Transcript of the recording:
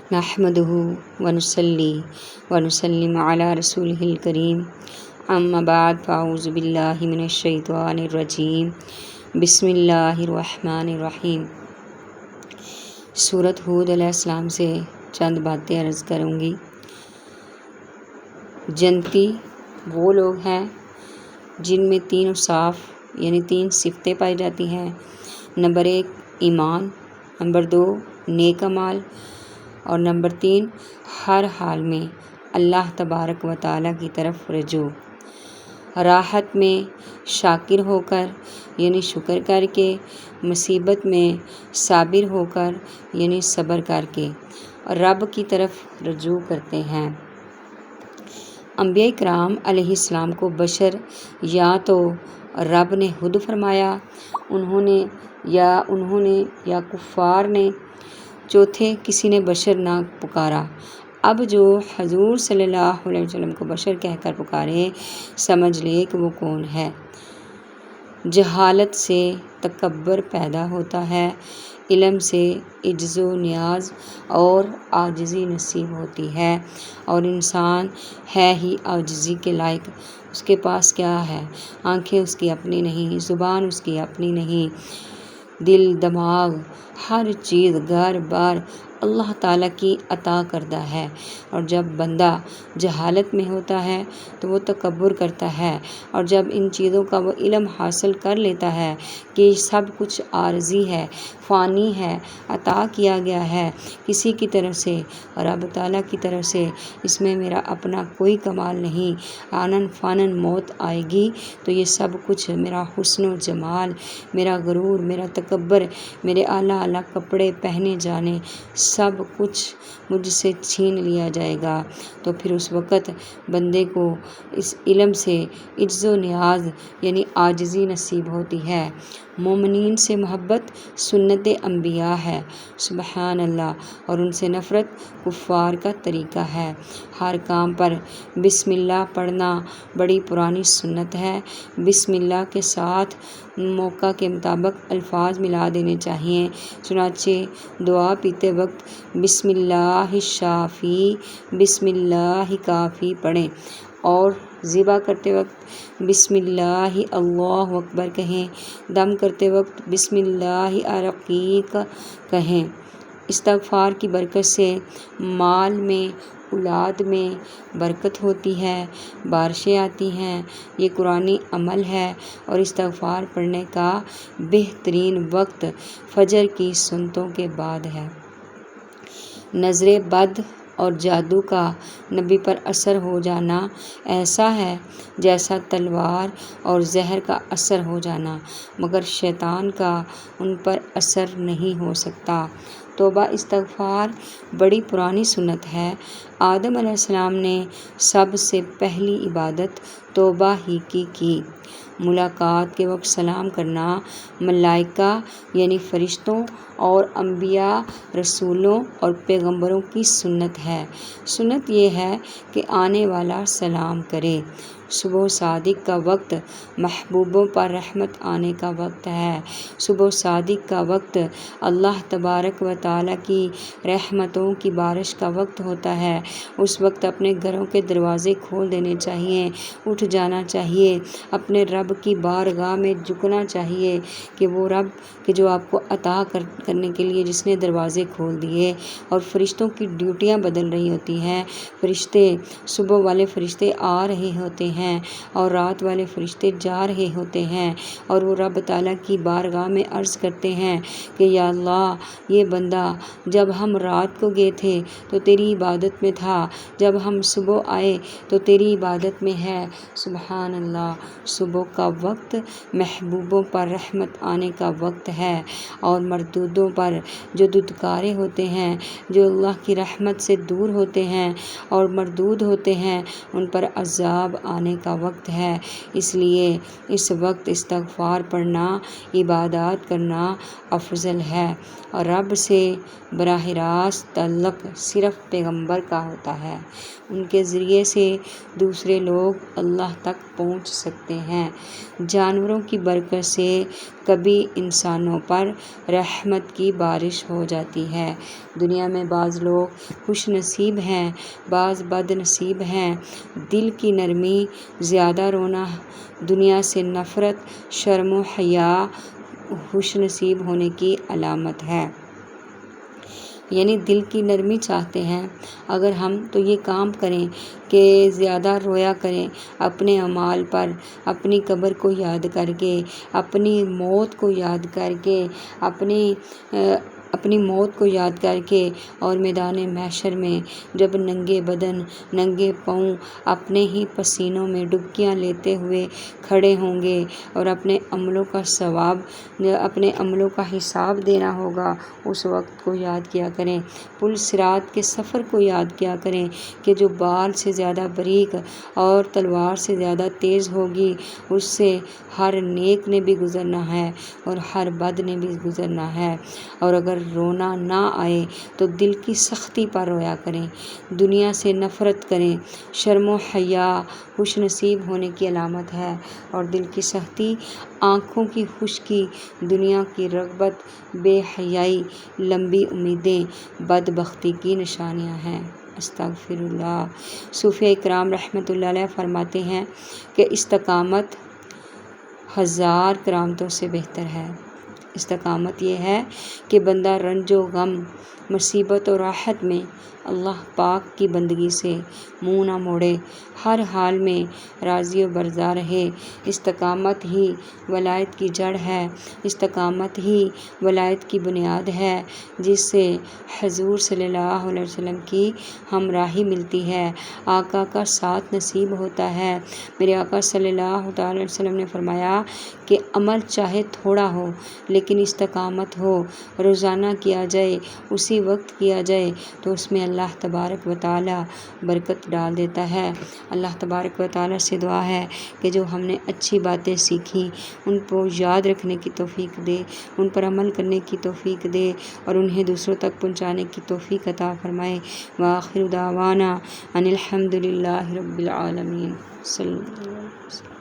نحمده ونصلي ونسلم على رسوله الكريم اما بعد فاعوذ باللہ من الشیطان الرجیم بسم اللہ الرحمن الرحیم۔ سورۃ ہود علیہ السلام سے چند باتیں عرض کروں گی۔ جنتی وہ لوگ ہیں جن میں 3 اوصاف یعنی 3 صفتیں پائی جاتی ہیں۔ نمبر 1 ایمان، نمبر 2 نیک اعمال اور نمبر 3 ہر حال میں اللہ تبارک و تعالیٰ کی طرف رجوع۔ راحت میں شاکر ہو کر یعنی شکر کر کے، مصیبت میں صابر ہو کر یعنی صبر کر کے رب کی طرف رجوع کرتے ہیں۔ انبیاء کرام علیہ السلام کو بشر یا تو رب نے خود فرمایا، انہوں نے یا کفار نے، چوتھے کسی نے بشر نہ پکارا۔ اب جو حضور صلی اللہ علیہ وسلم کو بشر کہہ کر پکارے، سمجھ لے کہ وہ کون ہے۔ جہالت سے تکبر پیدا ہوتا ہے، علم سے عجز و نیاز اور عاجزی نصیب ہوتی ہے، اور انسان ہے ہی عاجزی کے لائق۔ اس کے پاس کیا ہے؟ آنکھیں اس کی اپنی نہیں، زبان اس کی اپنی نہیں، دل، دماغ، ہر چیز گھر بار اللہ تعالیٰ کی عطا کردہ ہے۔ اور جب بندہ جہالت میں ہوتا ہے تو وہ تکبر کرتا ہے، اور جب ان چیزوں کا وہ علم حاصل کر لیتا ہے کہ سب کچھ عارضی ہے، فانی ہے، عطا کیا گیا ہے کسی کی طرف سے، رب تعالیٰ کی طرف سے، اس میں میرا اپنا کوئی کمال نہیں، آنن فانن موت آئے گی تو یہ سب کچھ میرا حسن و جمال، میرا غرور، میرا تکبر، میرے اعلیٰ اعلیٰ کپڑے پہنے جانے، سب کچھ مجھ سے چھین لیا جائے گا۔ تو پھر اس وقت بندے کو اس علم سے عجز و نیاز یعنی عاجزی نصیب ہوتی ہے۔ مومنین سے محبت سنت انبیاء ہے، سبحان اللہ، اور ان سے نفرت کفار کا طریقہ ہے۔ ہر کام پر بسم اللہ پڑھنا بڑی پرانی سنت ہے۔ بسم اللہ کے ساتھ موقع کے مطابق الفاظ ملا دینے چاہیے۔ چنانچہ دعا پیتے وقت بسم اللہ الشافی، بسم اللہ کافی پڑھیں، اور ذبح کرتے وقت بسم اللہ اللہ اکبر کہیں، دم کرتے وقت بسم اللہ الرقیق کہیں۔ استغفار کی برکت سے مال میں، اولاد میں برکت ہوتی ہے، بارشیں آتی ہیں۔ یہ قرآنی عمل ہے، اور استغفار پڑھنے کا بہترین وقت فجر کی سنتوں کے بعد ہے۔ نظر بد اور جادو کا نبی پر اثر ہو جانا ایسا ہے جیسا تلوار اور زہر کا اثر ہو جانا، مگر شیطان کا ان پر اثر نہیں ہو سکتا۔ توبہ استغفار بڑی پرانی سنت ہے۔ آدم علیہ السلام نے سب سے پہلی عبادت توبہ ہی کی۔ ملاقات کے وقت سلام کرنا ملائکہ یعنی فرشتوں اور انبیاء، رسولوں اور پیغمبروں کی سنت ہے۔ سنت یہ ہے کہ آنے والا سلام کرے۔ صبح صادق کا وقت محبوبوں پر رحمت آنے کا وقت ہے۔ صبح صادق کا وقت اللہ تبارک و تعالیٰ کی رحمتوں کی بارش کا وقت ہوتا ہے۔ اس وقت اپنے گھروں کے دروازے کھول دینے چاہیے، اٹھ جانا چاہیے، اپنے رب کی بارگاہ میں جھکنا چاہیے کہ وہ رب کہ جو آپ کو عطا کرنے کے لیے جس نے دروازے کھول دیے۔ اور فرشتوں کی ڈیوٹیاں بدل رہی ہوتی ہیں۔ فرشتے، صبح والے فرشتے آ رہے ہوتے ہیں اور رات والے فرشتے جا رہے ہوتے ہیں، اور وہ رب تعالیٰ کی بارگاہ میں عرض کرتے ہیں کہ یا اللہ، یہ بندہ جب ہم رات کو گئے تھے تو تیری عبادت میں تھا، جب ہم صبح آئے تو تیری عبادت میں ہے۔ سبحان اللہ۔ صبح کا وقت محبوبوں پر رحمت آنے کا وقت ہے، اور مردودوں پر جو ددکارے ہوتے ہیں، جو اللہ کی رحمت سے دور ہوتے ہیں اور مردود ہوتے ہیں، ان پر عذاب آنے کا وقت ہے۔ اس لیے اس وقت استغفار پڑھنا، عبادات کرنا افضل ہے، اور رب سے براہ راست تعلق صرف پیغمبر کا ہوتا ہے۔ ان کے ذریعے سے دوسرے لوگ اللہ تک پہنچ سکتے ہیں۔ جانوروں کی برکت سے کبھی انسانوں پر رحمت کی بارش ہو جاتی ہے۔ دنیا میں بعض لوگ خوش نصیب ہیں، بعض بد نصیب ہیں۔ دل کی نرمی، زیادہ رونا، دنیا سے نفرت، شرم و حیا خوش نصیب ہونے کی علامت ہے۔ یعنی دل کی نرمی چاہتے ہیں اگر ہم تو یہ کام کریں کہ زیادہ رویا کریں اپنے اعمال پر، اپنی قبر کو یاد کر کے، اپنی موت کو یاد کر کے، اپنی موت کو یاد کر کے، اور میدان محشر میں جب ننگے بدن، ننگے پاؤں، اپنے ہی پسینوں میں ڈبکیاں لیتے ہوئے کھڑے ہوں گے اور اپنے عملوں کا ثواب، اپنے عملوں کا حساب دینا ہوگا، اس وقت کو یاد کیا کریں۔ پل صراط کے سفر کو یاد کیا کریں کہ جو بال سے زیادہ باریک اور تلوار سے زیادہ تیز ہوگی، اس سے ہر نیک نے بھی گزرنا ہے اور ہر بد نے بھی گزرنا ہے۔ اور اگر رونا نہ آئے تو دل کی سختی پر رویا کریں، دنیا سے نفرت کریں۔ شرم و حیا خوش نصیب ہونے کی علامت ہے اور دل کی سختی، آنکھوں کی خشکی، دنیا کی رغبت، بے حیائی، لمبی امیدیں بدبختی کی نشانیاں ہیں۔ استغفر اللہ۔ صوفیہ کرام رحمۃ اللہ علیہ فرماتے ہیں کہ استقامت 1000 کرامتوں سے بہتر ہے۔ استقامت یہ ہے کہ بندہ رنج و غم، مصیبت و راحت میں اللہ پاک کی بندگی سے منہ نہ موڑے، ہر حال میں راضی و برضا رہے۔ استقامت ہی ولایت کی جڑ ہے، استقامت ہی ولایت کی بنیاد ہے، جس سے حضور صلی اللہ علیہ وسلم کی ہمراہی ملتی ہے، آقا کا ساتھ نصیب ہوتا ہے۔ میرے آقا صلی اللہ تعالی علیہ وسلم نے فرمایا کہ عمل چاہے تھوڑا ہو لیکن استقامت ہو، روزانہ کیا جائے، اسی وقت کیا جائے تو اس میں اللہ تبارک و تعالی برکت ڈال دیتا ہے۔ اللہ تبارک و تعالی سے دعا ہے کہ جو ہم نے اچھی باتیں سیکھیں ان کو یاد رکھنے کی توفیق دے، ان پر عمل کرنے کی توفیق دے اور انہیں دوسروں تک پہنچانے کی توفیق عطا فرمائے۔ وآخر دعوانا ان الحمد للہ رب العالمین۔ صلی اللہ علیہ وسلم۔